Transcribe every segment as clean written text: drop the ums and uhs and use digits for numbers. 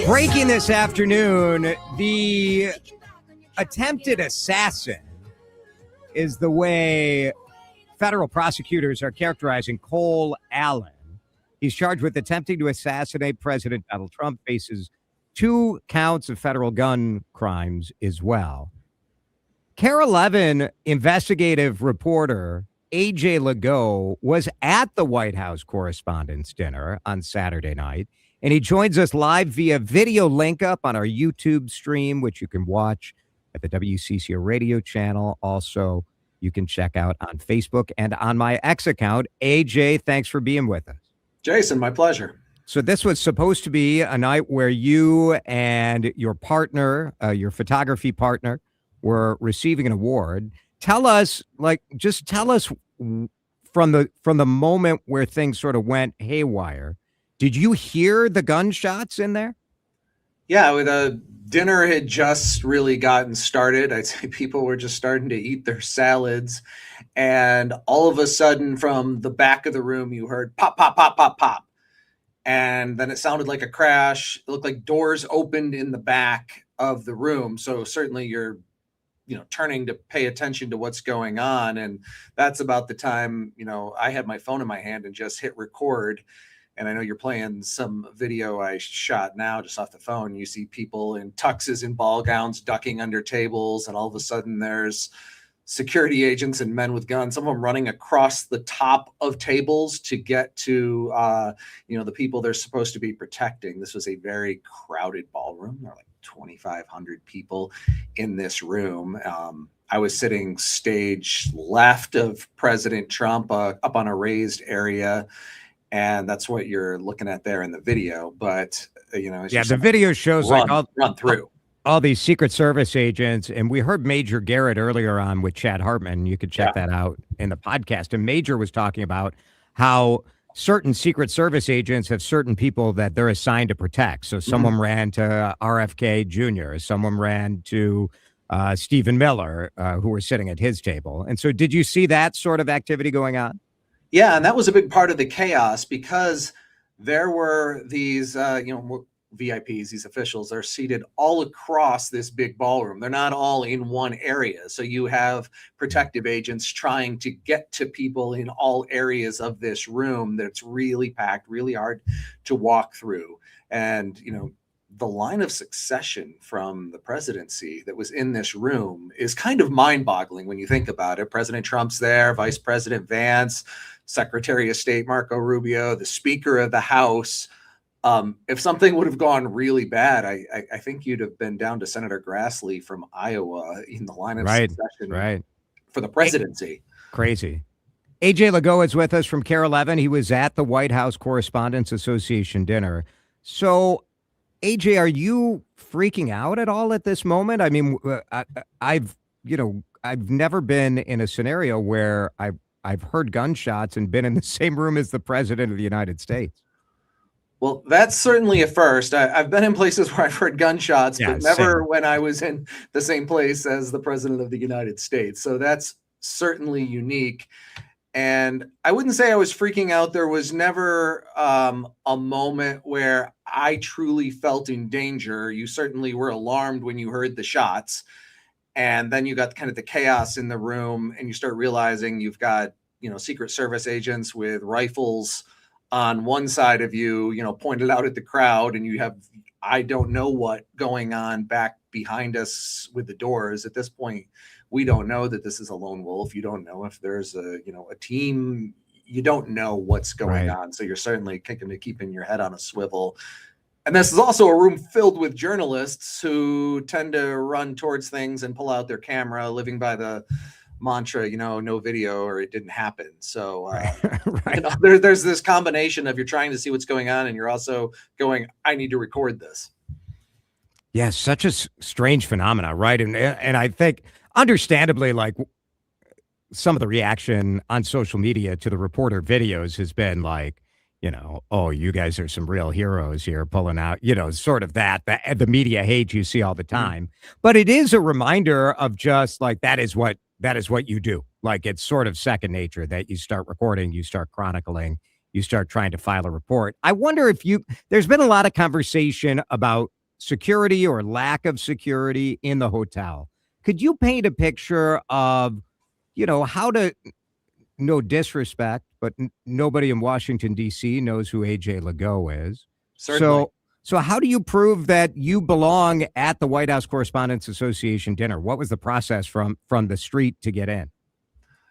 Breaking this afternoon, the attempted assassin is the way federal prosecutors are characterizing Cole Allen. He's charged with attempting to assassinate President Donald Trump, faces 2 counts of federal gun crimes as well. KARE-11 investigative reporter A.J. Lagoe was at the White House Correspondents' dinner on Saturday night, and he joins us live via video link up on our YouTube stream, which you can watch at the WCCO Radio channel. Also, you can check out on Facebook and on my X account. AJ, thanks for being with us. Jason, my pleasure. So this was supposed to be a night where you and your partner, your photography partner, were receiving an award. Tell us, tell us from the moment where things sort of went haywire. Did you hear the gunshots in there? Yeah, the dinner had just really gotten started. I'd say people were just starting to eat their salads. And all of a sudden from the back of the room, you heard pop, pop, pop, pop, pop. And then it sounded like a crash. It looked like doors opened in the back of the room. So certainly you're turning to pay attention to what's going on. And that's about the time, I had my phone in my hand and just hit record. And I know you're playing some video I shot now just off the phone. You see people in tuxes and ball gowns ducking under tables. And all of a sudden there's security agents and men with guns, some of them running across the top of tables to get to, the people they're supposed to be protecting. This was a very crowded ballroom. There were like 2,500 people in this room. I was sitting stage left of President Trump up on a raised area. And that's what you're looking at there in the video. But, the video shows run through all these Secret Service agents. And we heard Major Garrett earlier on with Chad Hartman. You could check that out in the podcast. And Major was talking about how certain Secret Service agents have certain people that they're assigned to protect. So someone ran to RFK Jr., someone ran to Stephen Miller, who were sitting at his table. And so did you see that sort of activity going on? Yeah, and that was a big part of the chaos because there were these, VIPs, these officials are seated all across this big ballroom. They're not all in one area. So you have protective agents trying to get to people in all areas of this room that's really packed, really hard to walk through. And, the line of succession from the presidency that was in this room is kind of mind-boggling when you think about it. President Trump's there, Vice President Vance, Secretary of State Marco Rubio, the Speaker of the House. If something would have gone really bad, I think you'd have been down to Senator Grassley from Iowa in the line of succession for the presidency. Crazy. A.J. Lagoe is with us from KARE-11. He was at the White House Correspondents Association dinner. So, A.J., are you freaking out at all at this moment? I mean, I've never been in a scenario where I've heard gunshots and been in the same room as the President of the United States. Well, that's certainly a first. I've been in places where I've heard gunshots, but never when I was in the same place as the President of the United States. So that's certainly unique. And I wouldn't say I was freaking out. There was never a moment where I truly felt in danger. You certainly were alarmed when you heard the shots. And then you got kind of the chaos in the room and you start realizing you've got, Secret Service agents with rifles on one side of you, pointed out at the crowd, and you have, I don't know what going on back behind us with the doors. At this point, we don't know that this is a lone wolf. You don't know if there's a team. You don't know what's going on. So you're certainly keeping your head on a swivel. And this is also a room filled with journalists who tend to run towards things and pull out their camera, living by the mantra, no video or it didn't happen. So there's this combination of you're trying to see what's going on and you're also going, I need to record this. Yeah, such a strange phenomena, right? And I think understandably, like some of the reaction on social media to the reporter videos has been like, oh, you guys are some real heroes here pulling out, sort of that the media hate you see all the time. But it is a reminder of just like, that is what you do. Like, it's sort of second nature that you start recording, you start chronicling, you start trying to file a report. I wonder if there's been a lot of conversation about security or lack of security in the hotel. Could you paint a picture of, how to, no disrespect, but nobody in Washington, D.C. knows who A.J. Lagoe is. Certainly. So how do you prove that you belong at the White House Correspondents Association dinner? What was the process from the street to get in?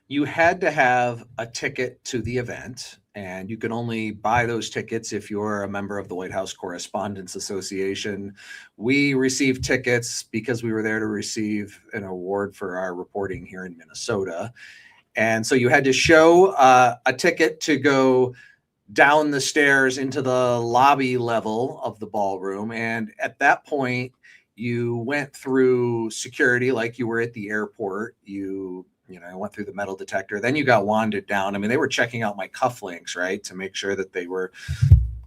You had to have a ticket to the event, and you can only buy those tickets if you're a member of the White House Correspondents Association. We received tickets because we were there to receive an award for our reporting here in Minnesota. And so you had to show a ticket to go down the stairs into the lobby level of the ballroom. And at that point, you went through security like you were at the airport. You went through the metal detector. Then you got wanded down. I mean, they were checking out my cufflinks, right, to make sure that they were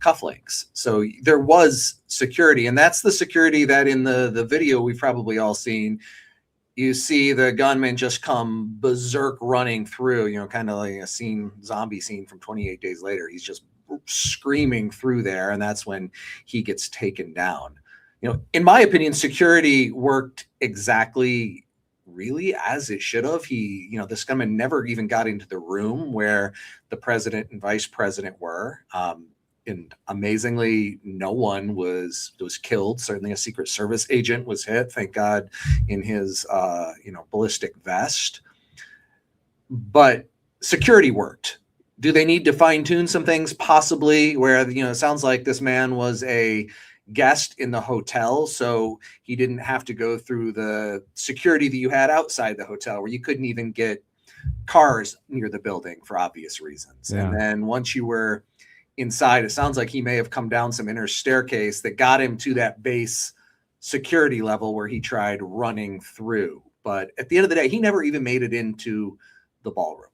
cufflinks. So there was security. And that's the security that in the video we've probably all seen. You see the gunman just come berserk running through, kind of like a zombie scene from 28 Days Later. He's just screaming through there, and that's when he gets taken down. In my opinion, security worked exactly really as it should have. This gunman never even got into the room where the president and vice president were. And amazingly, no one was killed. Certainly a Secret Service agent was hit, thank God, in his ballistic vest. But security worked. Do they need to fine tune some things? Possibly, where it sounds like this man was a guest in the hotel, so he didn't have to go through the security that you had outside the hotel, where you couldn't even get cars near the building for obvious reasons. Yeah. And then once you were inside, it sounds like he may have come down some inner staircase that got him to that base security level where he tried running through. But at the end of the day, he never even made it into the ballroom.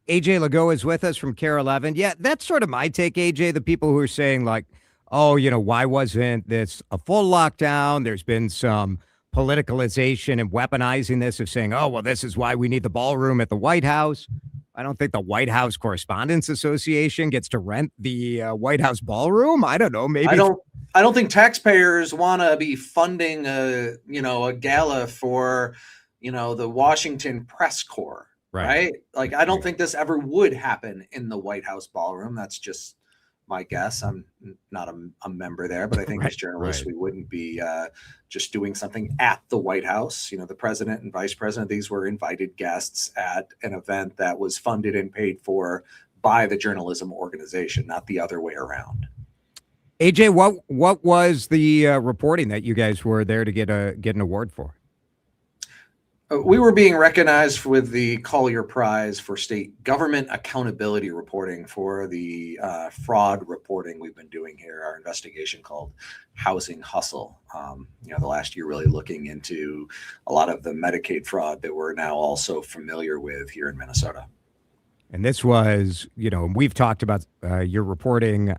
AJ Lagoe is with us from KARE-11. Yeah, that's sort of my take, AJ. The people who are saying like, oh, why wasn't this a full lockdown? There's been some politicalization and weaponizing this of saying, oh, well, this is why we need the ballroom at the White House. I don't think the White House Correspondents Association gets to rent the White House ballroom. I don't know. Maybe I don't think taxpayers want to be funding a gala for, the Washington Press Corps, right? Like, I don't think this ever would happen in the White House ballroom. That's just my guess. I'm not a member there, but I think as journalists, we wouldn't be just doing something at the White House. The president and vice president, these were invited guests at an event that was funded and paid for by the journalism organization, not the other way around. AJ, what was the reporting that you guys were there to get an award for? We were being recognized with the Collier Prize for state government accountability reporting for the fraud reporting we've been doing here, our investigation called Housing Hustle. The last year really looking into a lot of the Medicaid fraud that we're now also familiar with here in Minnesota. And this was, we've talked about your reporting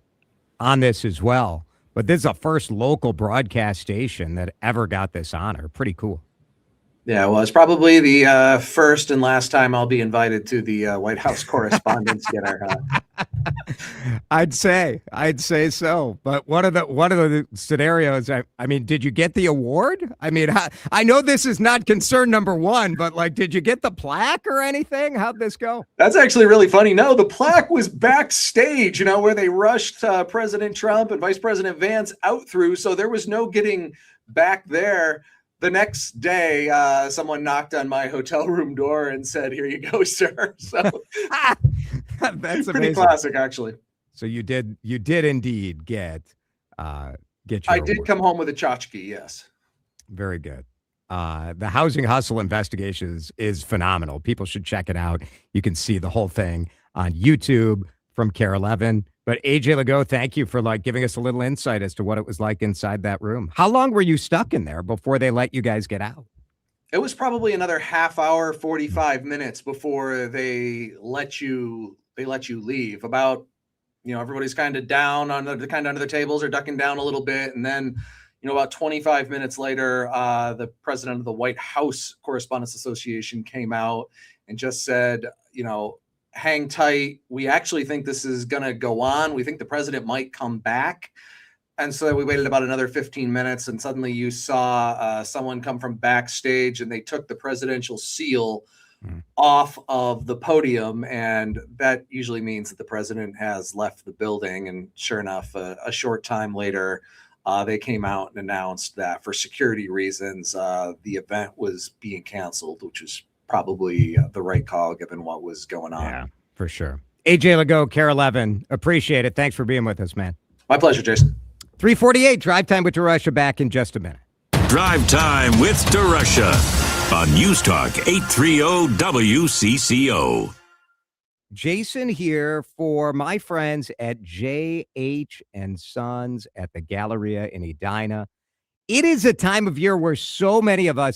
on this as well, but this is the first local broadcast station that ever got this honor. Pretty cool. Yeah, well, it's probably the first and last time I'll be invited to the White House Correspondents dinner. I'd say so. But one of the scenarios, I mean, did you get the award? I mean, I know this is not concern number one, but like, did you get the plaque or anything? How'd this go? That's actually really funny. No, the plaque was backstage, where they rushed President Trump and Vice President Vance out through. So there was no getting back there. The next day, someone knocked on my hotel room door and said, "Here you go, sir." So that's pretty classic, actually. So you did indeed get your I did award. Come home with a tchotchke, yes. Very good. The Housing Hustle investigation is phenomenal. People should check it out. You can see the whole thing on YouTube from KARE-11. But AJ Lagoe, thank you for giving us a little insight as to what it was like inside that room. How long were you stuck in there before they let you guys get out? It was probably another half hour, 45 minutes before they let you leave. About, everybody's kind of down under the tables or ducking down a little bit. And then, about 25 minutes later, the president of the White House Correspondents Association came out and just said, hang tight. We actually think this is going to go on. We think the president might come back. And so we waited about another 15 minutes, and suddenly you saw someone come from backstage, and they took the presidential seal off of the podium, and that usually means that the president has left the building. And sure enough, a short time later, they came out and announced that for security reasons, the event was being canceled, which was probably the right call given what was going on. Yeah, for sure. AJ Lagoe, KARE-11, appreciate it. Thanks for being with us, man. My pleasure, Jason. 3:48, Drive Time with DeRusha, back in just a minute. Drive Time with DeRusha on News Talk 830 WCCO. Jason here for my friends at J.H. & Sons at the Galleria in Edina. It is a time of year where so many of us